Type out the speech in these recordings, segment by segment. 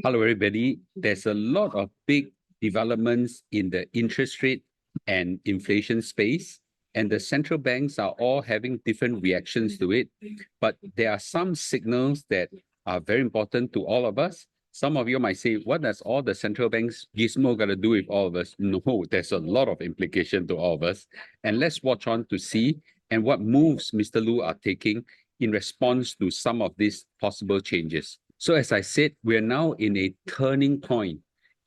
Hello, everybody. There's a lot of big developments in the interest rate and inflation space, and the central banks are all having different reactions to it. But there are some signals that are very important to all of us. Some of you might say, what does all the central banks gizmo got to do with all of us? No, there's a lot of implication to all of us. And let's watch on to see and what moves Mr. Loo are taking in response to some of these possible changes. So as I said, we are now in a turning point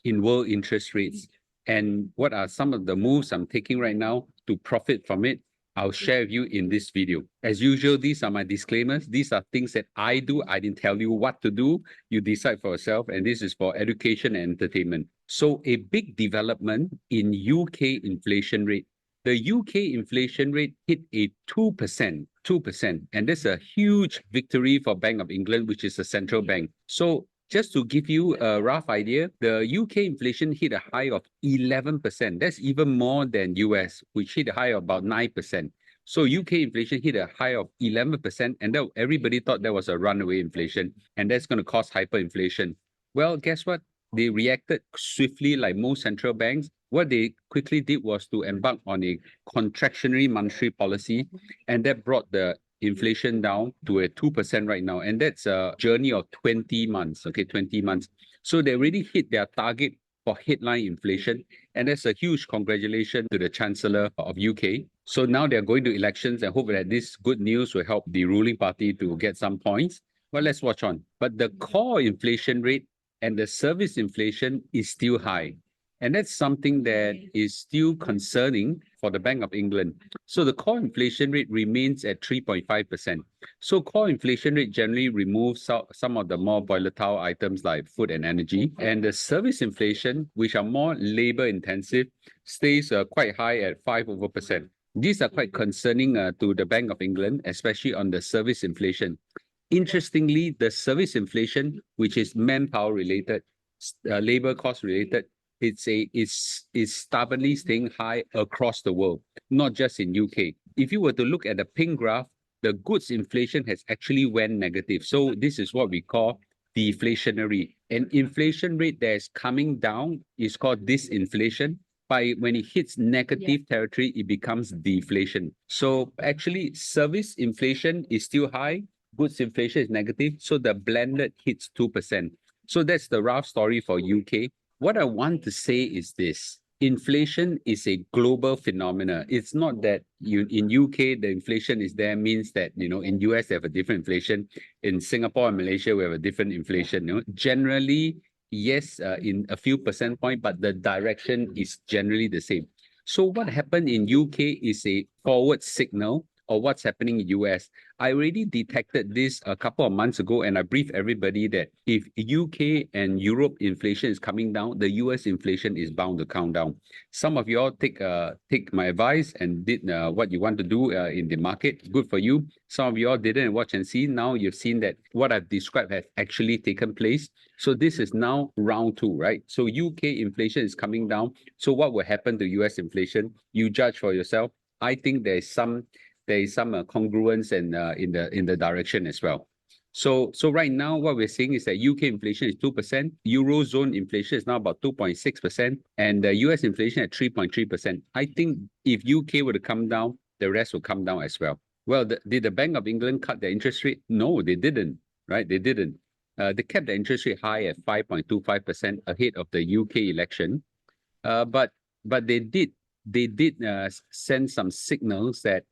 in world interest rates. And what are some of the moves I'm taking right now to profit from it? I'll share with you in this video. As usual, these are my disclaimers. These are things that I do. I didn't tell you what to do. You decide for yourself. And this is for education and entertainment. So a big development in UK inflation rate. The UK inflation rate hit a 2%. 2%. And that's a huge victory for Bank of England, which is a central bank. So just to give you a rough idea, the UK inflation hit a high of 11%. That's even more than US, which hit a high of about 9%. So UK inflation hit a high of 11%, and everybody thought that was a runaway inflation, and that's going to cause hyperinflation. Well, guess what? They reacted swiftly like most central banks. What they quickly did was to embark on a contractionary monetary policy, and that brought the inflation down to a 2% right now. And that's a journey of 20 months, okay, 20 months. So they already hit their target for headline inflation. And that's a huge congratulations to the Chancellor of UK. So now they're going to elections and hope that this good news will help the ruling party to get some points. Well, let's watch on. But the core inflation rate and the service inflation is still high. And that's something that is still concerning for the Bank of England. So the core inflation rate remains at 3.5%. So core inflation rate generally removes some of the more volatile items like food and energy. And the service inflation, which are more labor intensive, stays quite high at 5%. These are quite concerning to the Bank of England, especially on the service inflation. Interestingly, the service inflation, which is manpower related, labor cost related, is stubbornly staying high across the world, not just in UK. If you were to look at the pink graph, the goods inflation has actually went negative. So this is what we call deflationary. An inflation rate that is coming down is called disinflation. When it hits negative territory, it becomes deflation. So actually, service inflation is still high, goods inflation is negative, so the blended hits 2%. So that's the rough story for UK. What I want to say is this. Inflation is a global phenomena. It's not that in UK, the inflation is there means that, in US, they have a different inflation. In Singapore and Malaysia, we have a different inflation. Generally, yes, in a few percent point, but the direction is generally the same. So what happened in UK is a forward signal of what's happening in US. I already detected this a couple of months ago, and I briefed everybody that if UK and Europe inflation is coming down, the US inflation is bound to come down. Some of you all take my advice and did what you want to do in the market. Good for you. Some of you all didn't watch and see. Now you've seen that what I've described has actually taken place. So this is now round two, right? So UK inflation is coming down. So what will happen to US inflation? You judge for yourself. I think there is some congruence and in the direction as well. So right now, what we're seeing is that UK inflation is 2%, Eurozone inflation is now about 2.6%, and the US inflation at 3.3%. I think if UK were to come down, the rest will come down as well. Well, did the Bank of England cut their interest rate? No, they didn't, right? They didn't. They kept the interest rate high at 5.25% ahead of the UK election. But they did send some signals that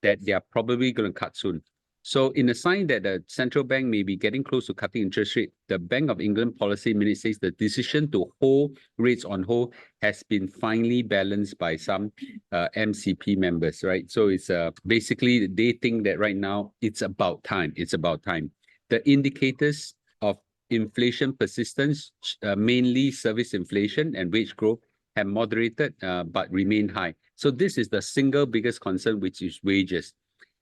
they are probably going to cut soon. So in a sign that the central bank may be getting close to cutting interest rate, the Bank of England policy minute says the decision to hold rates on hold has been finally balanced by some MCP members, right? So it's basically they think that right now it's about time. It's about time. The indicators of inflation persistence, mainly service inflation and wage growth, have moderated but remain high. So this is the single biggest concern, which is wages.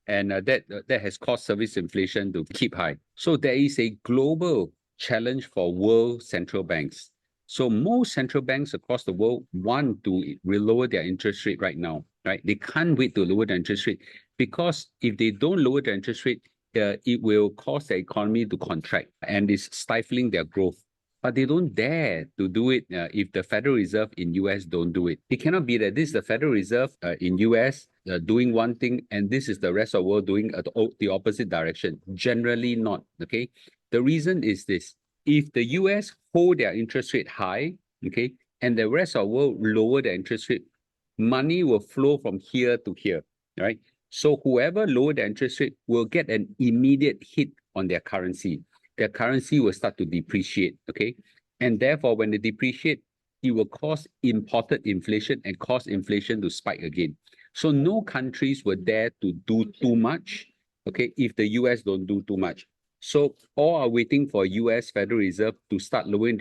And that has caused service inflation to keep high. So there is a global challenge for world central banks. So most central banks across the world want to lower their interest rate right now, right? They can't wait to lower the interest rate because if they don't lower the interest rate, it will cause the economy to contract and it's stifling their growth. but they don't dare to do it if the Federal Reserve in US don't do it. It cannot be that this is the Federal Reserve in US doing one thing and this is the rest of the world doing the opposite direction. Generally not, okay? The reason is this. If the US hold their interest rate high, okay, and the rest of the world lower their interest rate, money will flow from here to here, right? So whoever lower the interest rate will get an immediate hit on their currency. Their currency will start to depreciate, okay? And therefore, when they depreciate, it will cause imported inflation and cause inflation to spike again. So no countries will dare to do too much, okay, if the US don't do too much. So all are waiting for US Federal Reserve to start lowering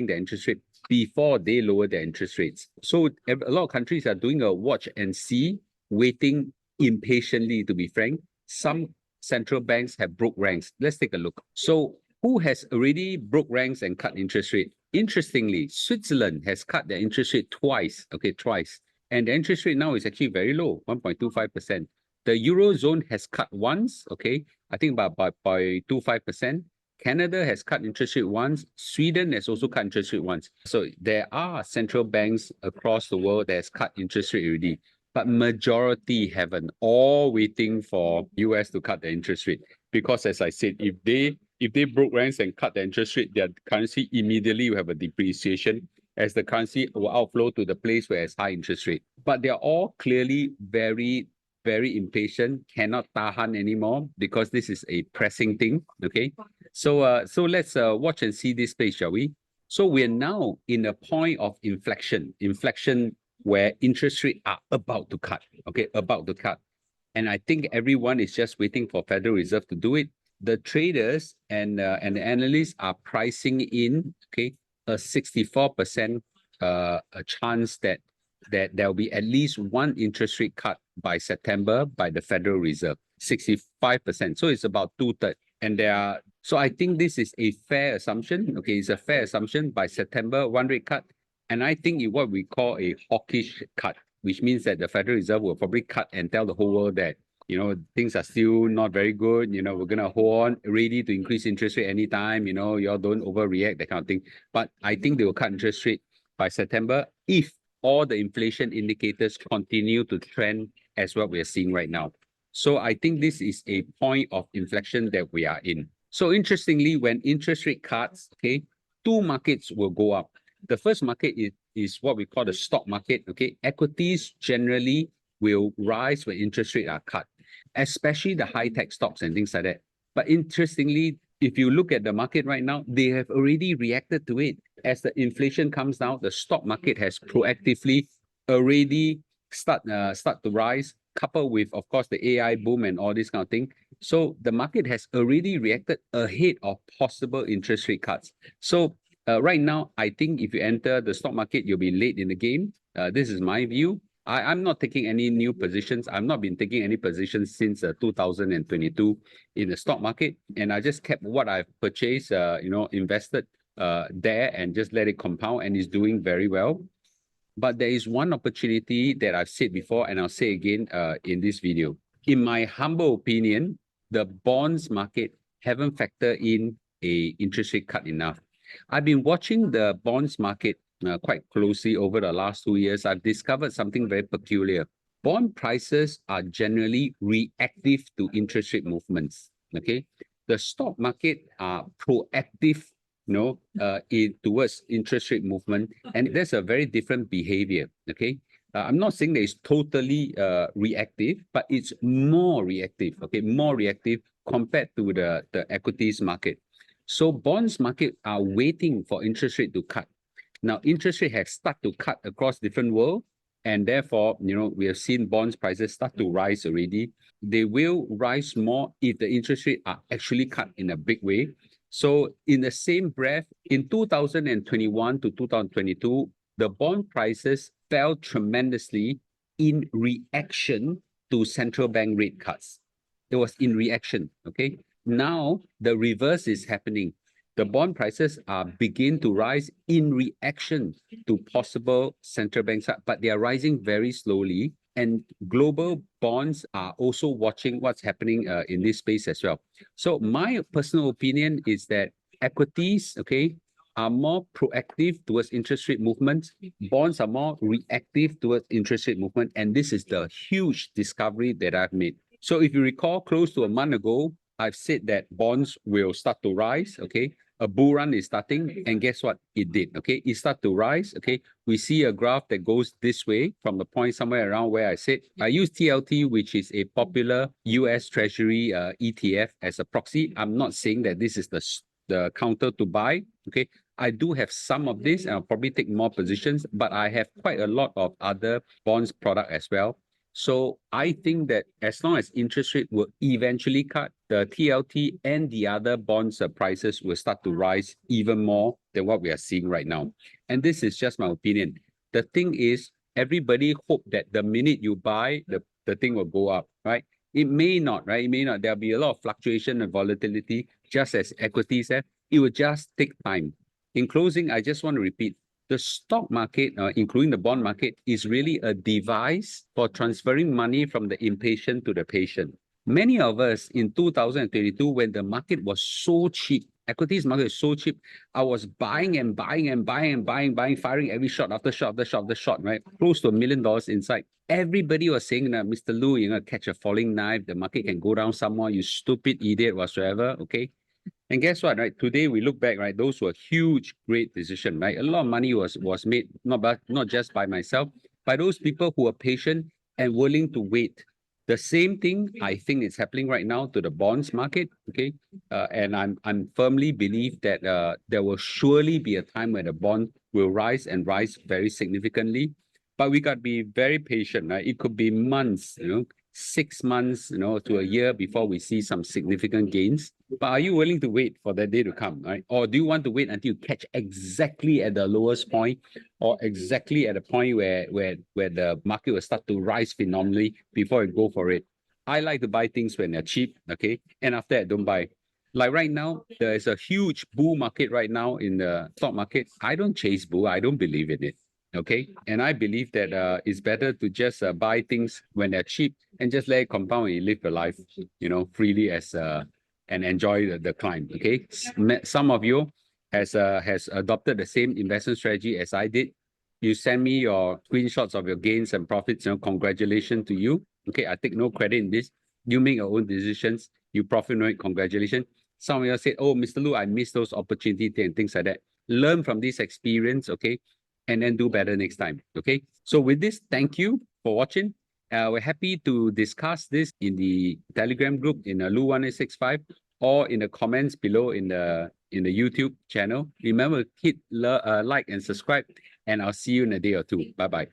the interest rate before they lower their interest rates. So a lot of countries are doing a watch and see, waiting impatiently, to be frank. Some central banks have broke ranks. Let's take a look. So who has already broke ranks and cut interest rate? Interestingly, Switzerland has cut their interest rate twice, okay, twice. And the interest rate now is actually very low, 1.25%. The Eurozone has cut once, okay, I think by 0.25%. Canada has cut interest rate once. Sweden has also cut interest rate once. So there are central banks across the world that has cut interest rate already, but majority haven't, all waiting for US to cut the interest rate. Because as I said, if they broke ranks and cut the interest rate, their currency immediately will have a depreciation as the currency will outflow to the place where it's high interest rate. But they're all clearly very impatient, cannot tahan anymore because this is a pressing thing, okay? So let's watch and see this space, shall we? So we're now in a point of inflection where interest rates are about to cut, okay, about to cut. And I think everyone is just waiting for Federal Reserve to do it. The traders and the analysts are pricing in, okay, a 64% a chance that there will be at least one interest rate cut by September by the Federal Reserve, 65%. So it's about 2/3. And so I think this is a fair assumption. Okay, it's a fair assumption by September, one rate cut. And I think it's what we call a hawkish cut, which means that the Federal Reserve will probably cut and tell the whole world that, you know, things are still not very good. You know, we're going to hold on, ready to increase interest rate anytime. You know, y'all don't overreact, that kind of thing. But I think they will cut interest rate by September if all the inflation indicators continue to trend as what we're seeing right now. So I think this is a point of inflection that we are in. So interestingly, when interest rate cuts, okay, two markets will go up. The first market is what we call the stock market, okay? Equities generally will rise when interest rates are cut, especially the high-tech stocks and things like that. But interestingly, if you look at the market right now, they have already reacted to it. As the inflation comes down, the stock market has proactively already start to rise, coupled with, of course, the AI boom and all this kind of thing. So the market has already reacted ahead of possible interest rate cuts. So right now, I think if you enter the stock market, you'll be late in the game. This is my view. I'm not taking any new positions. I've not been taking any positions since 2022 in the stock market. And I just kept what I've purchased, invested there and just let it compound, and it's doing very well. But there is one opportunity that I've said before, and I'll say again in this video. In my humble opinion, the bonds market haven't factored in a interest rate cut enough. I've been watching the bonds market quite closely over the last 2 years. I've discovered something very peculiar. Bond prices are generally reactive to interest rate movements. Okay, the stock market are proactive, towards interest rate movement, and there's a very different behavior. Okay, I'm not saying that it's totally reactive, but it's more reactive. Okay, more reactive compared to the equities market. So bonds market are waiting for interest rate to cut. Now, interest rate has started to cut across different world, and therefore, we have seen bonds prices start to rise already. They will rise more if the interest rate are actually cut in a big way. So in the same breath, in 2021 to 2022, the bond prices fell tremendously in reaction to central bank rate cuts. It was in reaction, okay? Now, the reverse is happening. The bond prices are begin to rise in reaction to possible central banks, but they are rising very slowly. And global bonds are also watching what's happening in this space as well. So my personal opinion is that equities, okay, are more proactive towards interest rate movements. Bonds are more reactive towards interest rate movement. And this is the huge discovery that I've made. So if you recall, close to a month ago, I've said that bonds will start to rise, okay? A bull run is starting, and guess what? It did, okay? It started to rise, okay? We see a graph that goes this way from the point somewhere around where I said. I use TLT, which is a popular US Treasury ETF as a proxy. I'm not saying that this is the counter to buy, okay? I do have some of this, and I'll probably take more positions, but I have quite a lot of other bonds product as well. So I think that as long as interest rate will eventually cut, the TLT and the other bonds prices will start to rise even more than what we are seeing right now. And this is just my opinion. The thing is, everybody hope that the minute you buy, the thing will go up, right? It may not, right? It may not. There'll be a lot of fluctuation and volatility, just as equities have. It will just take time. In closing, I just want to repeat, the stock market, including the bond market, is really a device for transferring money from the impatient to the patient. Many of us in 2022, when the market was so cheap, equities market is so cheap, I was buying and buying and buying and buying, firing every shot after shot after shot after shot, right? Close to $1 million inside. Everybody was saying that, Mr. Loo, you're going to catch a falling knife. The market can go down somewhere, you stupid idiot whatsoever, okay? And guess what, right? Today we look back, right? Those were huge, great decisions, right? A lot of money was made, not just by myself, by those people who are patient and willing to wait. The same thing I think is happening right now to the bonds market, okay? And I'm firmly believe that there will surely be a time when the bond will rise and rise very significantly. But we got to be very patient, right? It could be months, 6 months, to a year before we see some significant gains. But are you willing to wait for that day to come, right? Or do you want to wait until you catch exactly at the lowest point, or exactly at a point where the market will start to rise phenomenally before you go for it? I like to buy things when they're cheap, okay? And after that, don't buy. Like right now, there is a huge bull market right now in the stock market. I don't chase bull. I don't believe in it. Okay, and I believe that it's better to just buy things when they're cheap and just let it compound and live your life, freely as and enjoy the climb. Okay, some of you has adopted the same investment strategy as I did. You send me your screenshots of your gains and profits. Congratulations to you. Okay, I take no credit in this. You make your own decisions. You profit on it. Congratulations. Some of you say, "Oh, Mr. Loo, I missed those opportunities and things like that." Learn from this experience. Okay, and then do better next time. Okay. So with this, thank you for watching. We're happy to discuss this in the Telegram group in Loo1865 or in the comments below in the YouTube channel. Remember, hit like and subscribe, and I'll see you in a day or two. Bye bye.